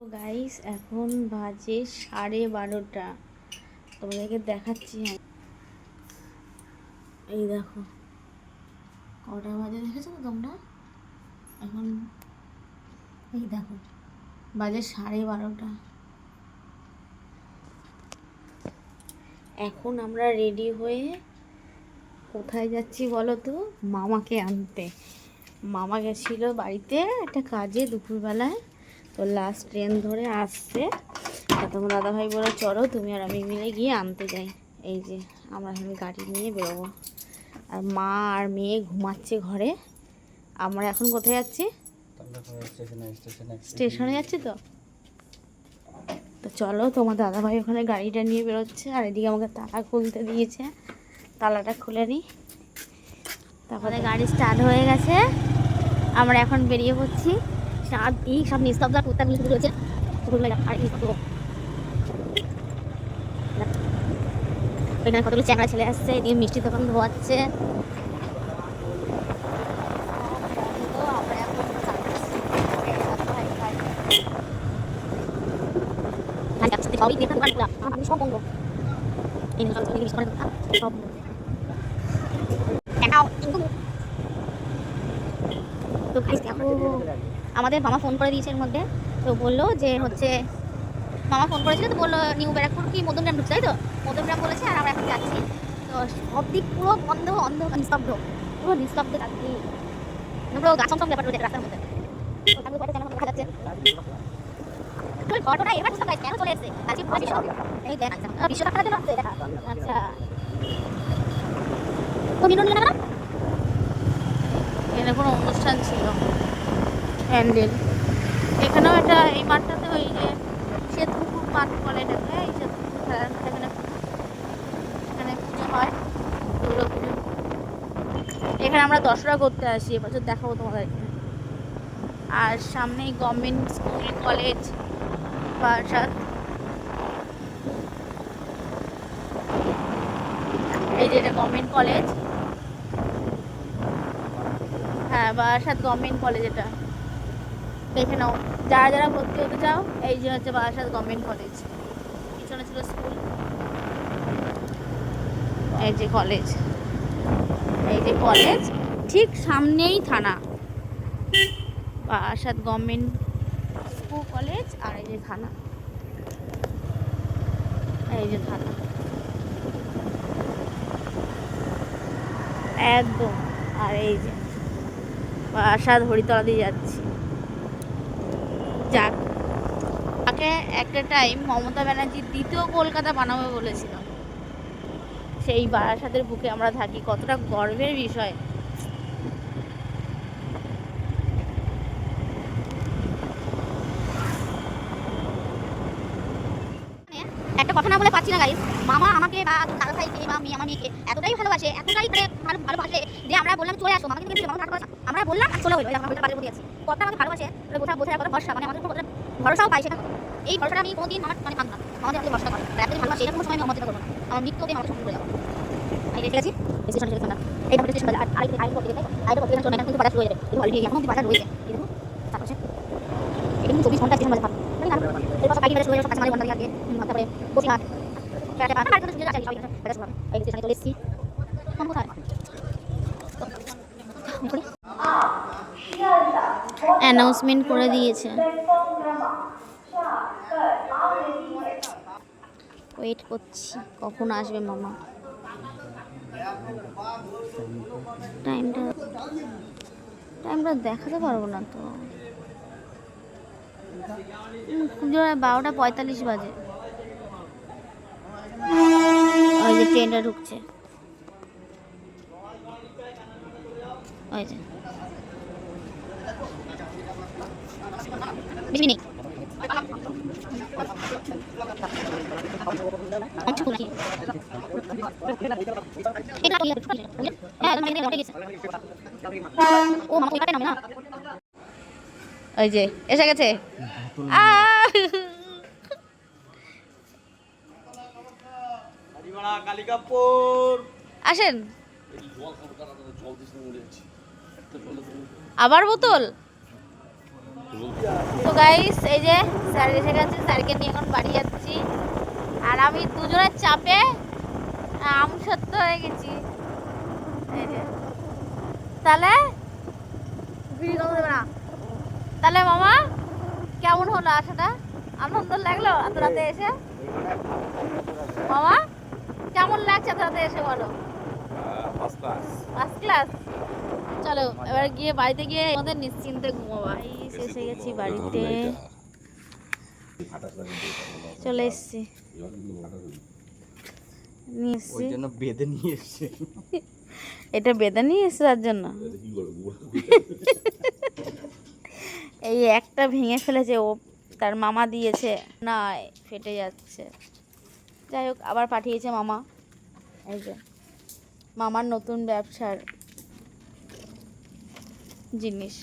তো গাইস এখন বাজে 12:30। তোমাদেরকে দেখাচ্ছি। এই দেখো কটা বাজে, দেখেছো তো তোমরা? এখন এই দেখো বাজে 12:30। এখন আমরা রেডি হয়ে কোথায় যাচ্ছি বলো তো? মামাকে আনতে। মামা গেছিল বাড়িতে একটা কাজে দুপুরবেলায়, তো লাস্ট ট্রেন ধরে আসছে। তোমার দাদাভাই বলে চলো তুমি আর আমি মিলে গিয়ে আনতে যাই। এই যে আমরা এখন গাড়ি নিয়ে বেরোবো, আর মা আর মেয়ে ঘুমাচ্ছে ঘরে। আমরা এখন কোথায় যাচ্ছি? স্টেশনে যাচ্ছি। তো তো চলো, তোমার দাদাভাই ওখানে গাড়িটা নিয়ে বেরোচ্ছে, আর এদিকে আমাকে তালা খুলতে দিয়েছে। তালাটা খুলে নিই, তারপরে গাড়ি স্টার্ট হয়ে গেছে। আমরা এখন বেরিয়ে পড়ছি। সব নিস্তব্ধ, কুত্তাগুলো শুরু হয়েছে। এখানে কতগুলো চ্যাংড়া ছেলে আসছে, এদিকে মিষ্টি দোকান ধোয়াচ্ছে। আমাদের মামা ফোন করে দিয়েছে এর মধ্যে, তো বললো যে হচ্ছে মামা ফোন করেছিল, তো বললো নিউ ব্যারাকপুর কি মধ্যমগ্রাম ঢুকছে, তাই তো মধ্যমগ্রাম বলেছে। আর আমরা এখন যাচ্ছি। তো সব দিক পুরো বন্ধ, অন্ধকার, নিস্তব্ধ, পুরো নিস্তব্ধ থাকছি। পুরো গাছম সব ব্যাপার রয়েছে রাস্তার মধ্যে। দেখা যাচ্ছে ঘটনা এবার বুঝতে পারছি কেন চলে এসেছে। আজকে পুরো বিশ্ব এই দেখ বিশ্ব থাকার জন্য আসছে। দেখা আচ্ছা, তো বিনোদন না এখানে কোনো অনুষ্ঠান ছিল, প্যান্ডেল। এখানেও একটা এই মাঠটাতে ওই যে সেতুপুর মাঠ বলে এটাকে, এই সেতুপুর খেলার মাঠ। এখানে পুজো হয়, দুর্গা পুজো। এখানে আমরা দশরা করতে আসি, এবছর দেখাবো তোমাদেরকে। আর সামনেই গভর্নমেন্ট স্কুল কলেজ বারাসাত। এই যে এটা গভর্নমেন্ট কলেজ, হ্যাঁ বারাসাত গভর্নমেন্ট কলেজ এটা। দেখে নাও যারা যারা ভর্তি হতে চাও, এই যে হচ্ছে বারাসাত গভর্নমেন্ট কলেজ। পিছনে ছিল স্কুল, এই যে কলেজ, এই যে কলেজ, ঠিক সামনেই থানা। বারাসাত গভর্নমেন্ট স্কুল কলেজ, আর এই যে থানা, এই যে থানা একদম। আর এই যে বারাসাত হরিতলা দিয়ে যাচ্ছি। যাক, তাকে একটা টাইম মমতা ব্যানার্জি দ্বিতীয় কলকাতা বানাবে বলেছিল। সেই বারাসাতের বুকে আমরা থাকি, কতটা গর্বের বিষয়। একটা কথা না বলে পাচ্ছি না গাইস। মামা আমাকে বা দাদা ভাইকে বা আমার মেয়েকে এতটাই ভালোবাসে, এতটাই ভালোবাসে যে আমরা বললাম চলে আসো। মামাকে কিন্তু মামা ভালোবাসে, আমরা বললাম চলে হলো, আমরা বাড়ির মধ্যে আছি। কতটা আমাকে ভালোবাসে বোঝার কত ভরসা, মানে আমাদের উপর কতটা ভরসাও পাই সেটা। এই ভরসাটা আমি কোনোদিন আমার মানে মানতাম। আমাদের আমাকে ভরসা করে এতদিন ভালোবাসে, এটা কোনো সময় আমি অমর্যাদা করবো না। আমার মৃত্যু দিয়ে আমাকে সম্পূর্ণ যাবো। আমি রেখে গেছি স্টেশন থেকে ঠান্ডা। এই ভাবে স্টেশন বাজার আরেক করতে যেতে আরেক করতে চলে কিন্তু বাজার শুরু হয়ে যাবে। কিন্তু অলরেডি এখন বাজার রয়েছে, এই দেখুন তারপরে এটা কিন্তু 24 ঘন্টা স্টেশন বাজার থাকে। এরপর পাইকি বাজার শুরু হয়ে যাবে, কাঁচামারি বন্ধ থাকে। তারপরে বসিরহাট অ্যানাউন্সমেন্ট করে দিয়েছে। ওয়েট করছি কখন আসবে মামা। টাইমটা দেখাতে পারবো না তো। 12:45 বাজে। ওই যে ট্রেনটা ঢুকছে, ওই যে মিনিট। ওই যে এসে গেছে। আসেন, আবার বোতল। তো গাইস এই যে স্যার এসে গেছে, স্যারকে নিয়ে এখন বাড়ি যাচ্ছি। আর আমি দুজনের চাপে আমসত্ত্ব হয়ে গেছি। এই যে তাহলে ভিডিও করতে দেবে না। তাহলে মামা কেমন হলো আসাটা? আনন্দ লাগলো এত রাতে এসে? মামা কেমন লাগছে এত রাতে এসে বলো? First class. চলো এবার গিয়ে বাড়িতে গিয়ে আমাদের নিশ্চিন্তে ঘুমাবো। এসে গেছি বাড়িতে, চলে এসছি, নিয়ে এসছি। ওই জন্য বেঁধে নিয়ে এসছে। এটা বেঁধে নিয়ে এসছে তার জন্য। এই একটা ভেঙে ফেলেছে, ও তার মামা দিয়েছে, না ফেটে যাচ্ছে। যাই হোক আবার পাঠিয়েছে মামা। এই যে মামার নতুন ব্যবসার জিনিস।